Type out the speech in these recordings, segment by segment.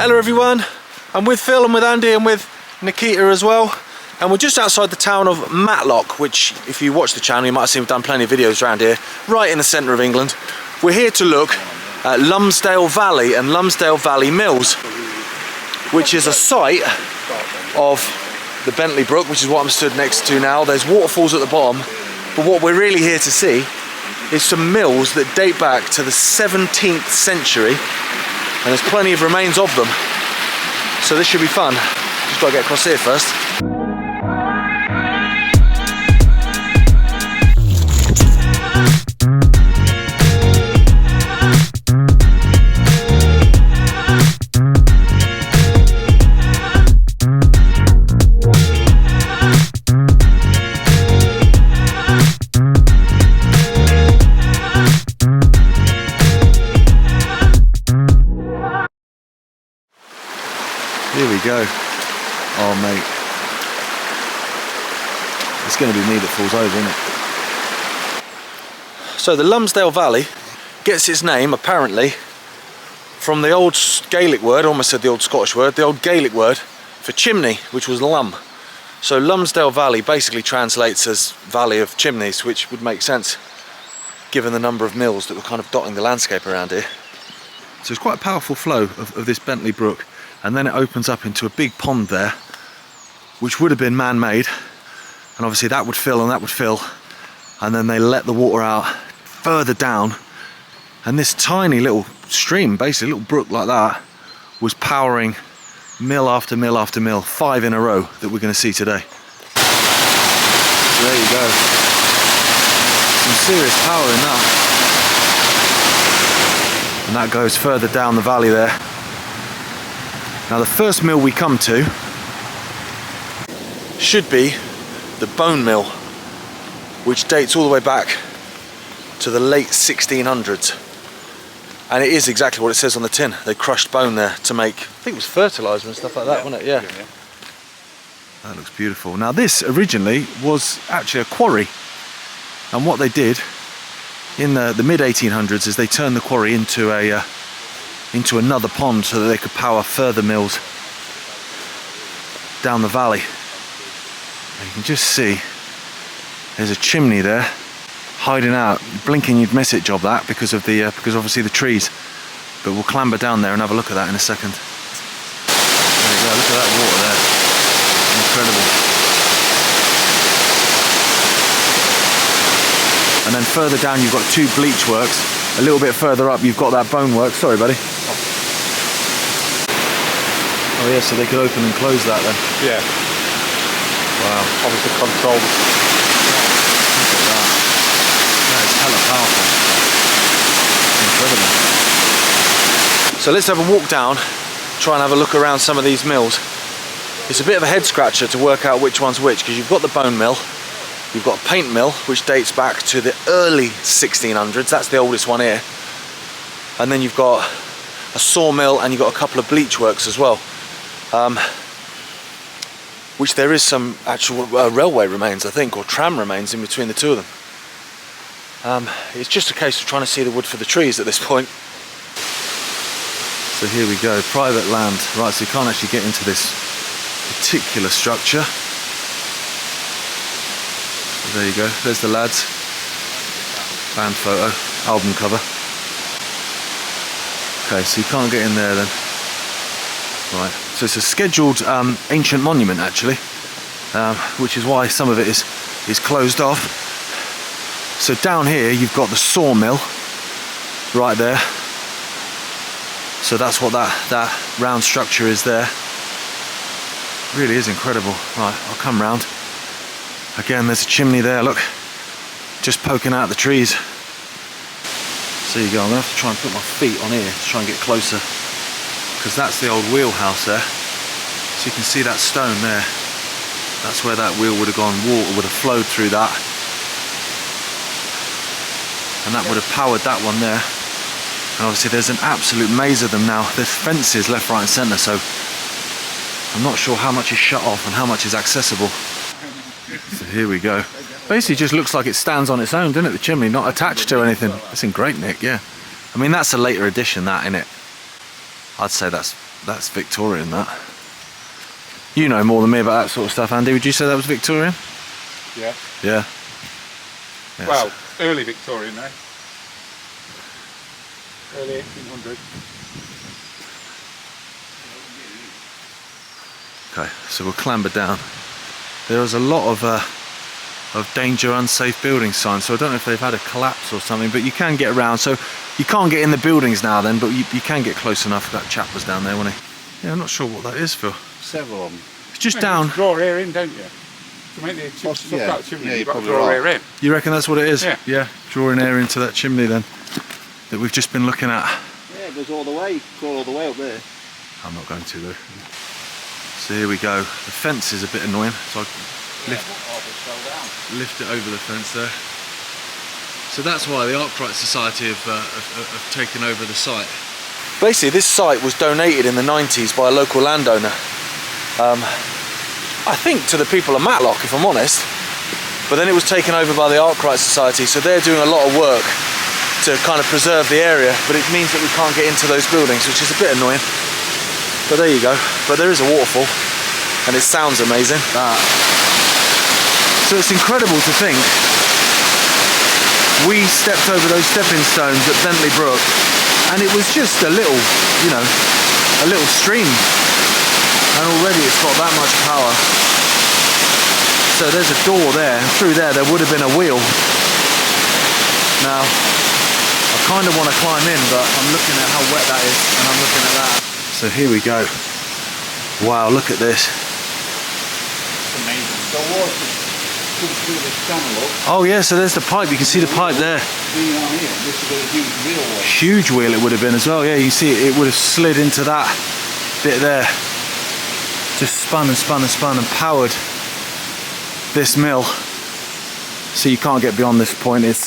Hello everyone, I'm with Phil and with Andy and with Nikita as well, and we're just outside the town of Matlock, which if you watch the channel you might have seen we've done plenty of videos around here, right in the centre of England. We're here to look at Lumsdale Valley and Lumsdale Valley Mills, which is a site of the Bentley Brook, which is what I'm stood next to now. There's waterfalls at the bottom, but what we're really here to see is some mills that date back to the 17th century, and there's plenty of remains of them, so this should be fun. Just gotta get across here first. Here we go. Oh mate, it's going to be me that falls over, isn't it? So the Lumsdale Valley gets its name apparently from the old Gaelic word, almost said the old Scottish word, the old Gaelic word for chimney, which was lum. So Lumsdale Valley basically translates as Valley of Chimneys, which would make sense given the number of mills that were kind of dotting the landscape around here. So it's quite a powerful flow of this Bentley Brook. And then it opens up into a big pond there, which would have been man-made, and obviously that would fill and that would fill, and then they let the water out further down, and this tiny little stream, basically a little brook like that, was powering mill after mill after mill, 5 in a row that we're going to see today. So there you go, some serious power in that, and that goes further down the valley there. Now the first mill we come to should be the bone mill, which dates all the way back to the late 1600s, and it is exactly what it says on the tin. They crushed bone there to make, I think it was fertiliser and stuff like that, wasn't it? Yeah. That looks beautiful. Now this originally was actually a quarry, and what they did in the mid 1800s is they turned the quarry into another pond so that they could power further mills down the valley. And you can just see there's a chimney there hiding out. Blinking you'd miss it, job that, because obviously the trees. But we'll clamber down there and have a look at that in a second. There you go, look at that water there. Incredible. And then further down you've got 2 bleach works. A little bit further up you've got that bone work. Sorry buddy. Oh yeah, so they could open and close that then? Yeah. Wow. Obviously controlled. Look at that. That is hella powerful. Incredible. So let's have a walk down, try and have a look around some of these mills. It's a bit of a head scratcher to work out which one's which, because you've got the bone mill, you've got a paint mill, which dates back to the early 1600s, that's the oldest one here. And then you've got a sawmill and you've got a couple of bleach works as well. Which there is some actual railway remains, I think, or tram remains in between the two of them. It's just a case of trying to see the wood for the trees at this point. So here we go, private land. Right, so you can't actually get into this particular structure. So there you go, there's the lads. Band photo, album cover. Okay, so you can't get in there then. Right, so it's a scheduled ancient monument actually, which is why some of it is closed off. So down here you've got the sawmill right there. So that's what that round structure is there. Really is incredible. Right, I'll come round. Again, there's a chimney there, look, just poking out the trees. So there you go, I'm going to have to try and put my feet on here to try and get closer, because that's the old wheelhouse there. So you can see that stone there. That's where that wheel would have gone. Water would have flowed through that, and that would have powered that one there. And obviously there's an absolute maze of them now. There's fences left, right and centre, so I'm not sure how much is shut off and how much is accessible. So here we go. Basically just looks like it stands on its own, doesn't it, the chimney, not attached to anything. It's in great nick, yeah. I mean, that's a later addition, that, innit? I'd say that's That's Victorian, that. You know more than me about that sort of stuff, Andy. Would you say that was Victorian? Yeah. Yeah. Yes. Well, early Victorian though. Early 1800s. Okay, so we'll clamber down. There is a lot of danger, unsafe building signs, so I don't know if they've had a collapse or something, but you can get around. So you can't get in the buildings now then, but you can get close enough. That chap was down there, wasn't he? Yeah, I'm not sure what that is, Phil. Several of them. It's just down. You draw air in, don't you? To make the chimney, you've got to draw air in. You reckon that's what it is? Yeah. Yeah, drawing air into that chimney then, that we've just been looking at. Yeah, it goes all the way. Go all the way up there. I'm not going to though. So here we go. The fence is a bit annoying, so I lift it over the fence there. So that's why the Arkwright Society have taken over the site. Basically, this site was donated in the 90s by a local landowner. I think to the people of Matlock, if I'm honest. But then it was taken over by the Arkwright Society, so they're doing a lot of work to kind of preserve the area, but it means that we can't get into those buildings, which is a bit annoying. But there you go. But there is a waterfall, and it sounds amazing. So it's incredible to think we stepped over those stepping stones at Bentley Brook, and it was just a little, you know, a little stream, and already it's got that much power. So there's a door there, and through there would have been a wheel. Now, I kind of want to climb in, but I'm looking at how wet that is, and I'm looking at that. So here we go. Wow, look at this. It's amazing. The water comes through this channel up. Oh yeah, so there's the pipe. You can see the pipe there. This is a huge wheel. Huge wheel it would have been as well. Yeah, you see it would have slid into that bit there. Just spun and spun and spun and powered this mill. So you can't get beyond this point. It's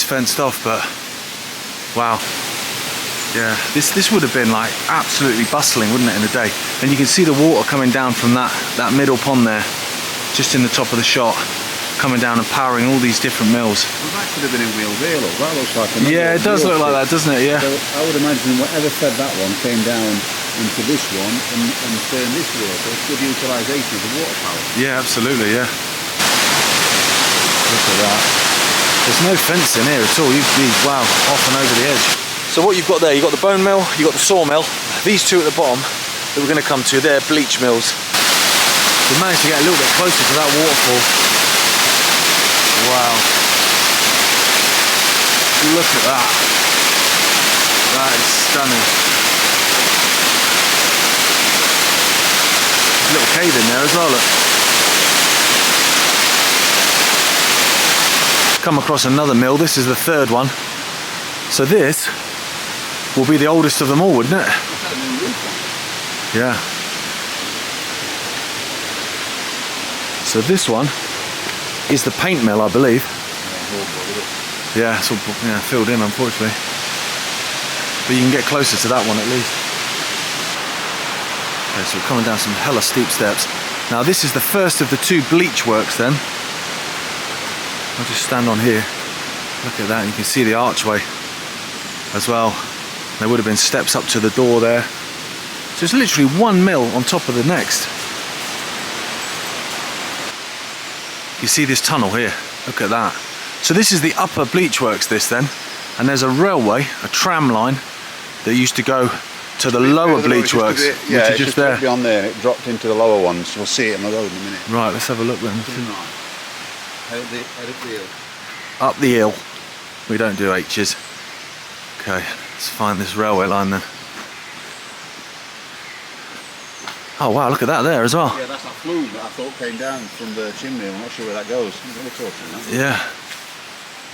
fenced off, but wow. Yeah, this would have been like absolutely bustling, wouldn't it, in the day? And you can see the water coming down from that middle pond there, just in the top of the shot, coming down and powering all these different mills. Well, that could have been a wheel rail, or that looks like another. Yeah, it does look like that, doesn't it? Yeah. So I would imagine whatever fed that one came down into this one and turned this wheel. So it's good utilisation of the water power. Yeah, absolutely. Yeah. Look at that. There's no fence in here at all. You'd be, wow, off and over the edge. So what you've got there, you've got the bone mill, you've got the sawmill. These two at the bottom that we're going to come to, they're bleach mills. We managed to get a little bit closer to that waterfall. Wow. Look at that. That is stunning. There's a little cave in there as well, look. Come across another mill, this is the third one. So this will be the oldest of them all, wouldn't it? Yeah. So this one is the paint mill, I believe. Yeah, it's all filled in, unfortunately. But you can get closer to that one at least. Okay, so we're coming down some hella steep steps. Now this is the first of the two bleach works then. I'll just stand on here. Look at that, you can see the archway as well. There would have been steps up to the door there. So it's literally one mill on top of the next. You see this tunnel here, look at that. So this is the upper bleach works, this then. And there's a railway, a tram line, that used to go to the lower bleach works, which is just there. Beyond there, it dropped into the lower ones. You'll see it on the road in a minute. Right, let's have a look then. Head up the hill. Up the hill. We don't do H's. Okay, let's find this railway line then. Oh wow, look at that there as well. Yeah, that's that flume that I thought came down from the chimney. I'm not sure where that goes. Yeah.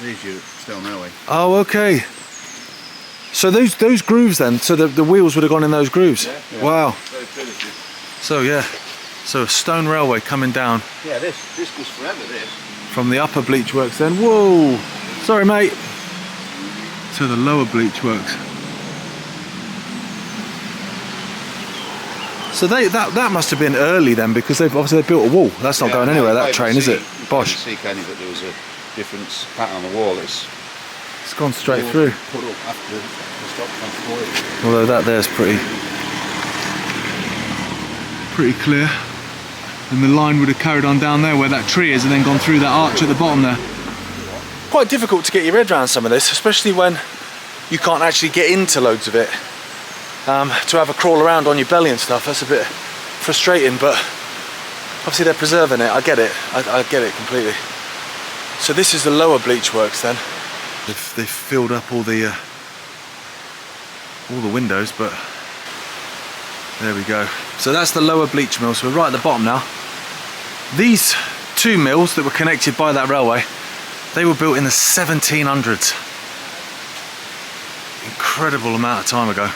There's your stone railway. Oh, okay. So those grooves then, so the wheels would have gone in those grooves? Yeah. Wow. Very primitive. So yeah, so a stone railway coming down. Yeah, this goes forever, this. From the upper bleach works then, whoa, sorry mate, to the lower bleach works. So that must have been early then, because they've obviously built a wall. That's not going anywhere, that train, is it? Bosh. You can see, Kenny, that there was a different pattern on the wall. It's gone straight through. Put up after the stop transport. Although that there's pretty pretty clear. And the line would have carried on down there where that tree is and then gone through that arch at the bottom there. Quite difficult to get your head around some of this, especially when you can't actually get into loads of it. To have a crawl around on your belly and stuff, that's a bit frustrating, but obviously they're preserving it. I get it. I get it completely. So this is the lower bleach works then. They've filled up all the windows, but there we go. So that's the lower bleach mill. So we're right at the bottom now. These two mills that were connected by that railway, they were built in the 1700s. Incredible amount of time ago.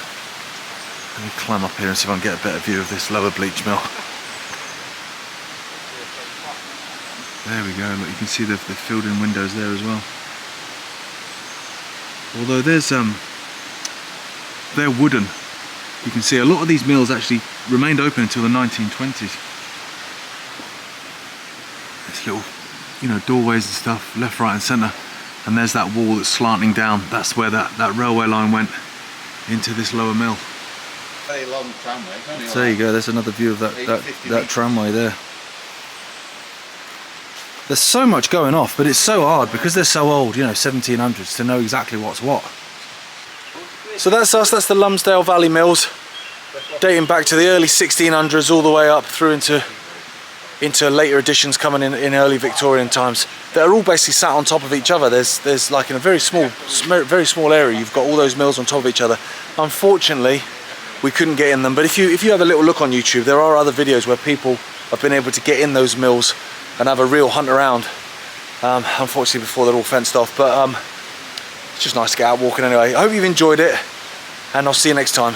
Let me climb up here and see if I can get a better view of this lower bleach mill. There we go, look, you can see they've filled in windows there as well. Although they're wooden. You can see a lot of these mills actually remained open until the 1920s. There's little, doorways and stuff, left, right and centre. And there's that wall that's slanting down. That's where that railway line went into this lower mill. Very long tramway. So there you go, there's another view of that tramway there. There's so much going off, but it's so hard because they're so old, 1700s, to know exactly what's what. So that's us, that's the Lumsdale Valley Mills, dating back to the early 1600s all the way up through into later editions coming in early Victorian times. They're all basically sat on top of each other. There's like in a very small area, you've got all those mills on top of each other. Unfortunately, we couldn't get in them, but if you have a little look on YouTube, there are other videos where people have been able to get in those mills and have a real hunt around. Unfortunately before they're all fenced off, but it's just nice to get out walking anyway. I hope you've enjoyed it, and I'll see you next time.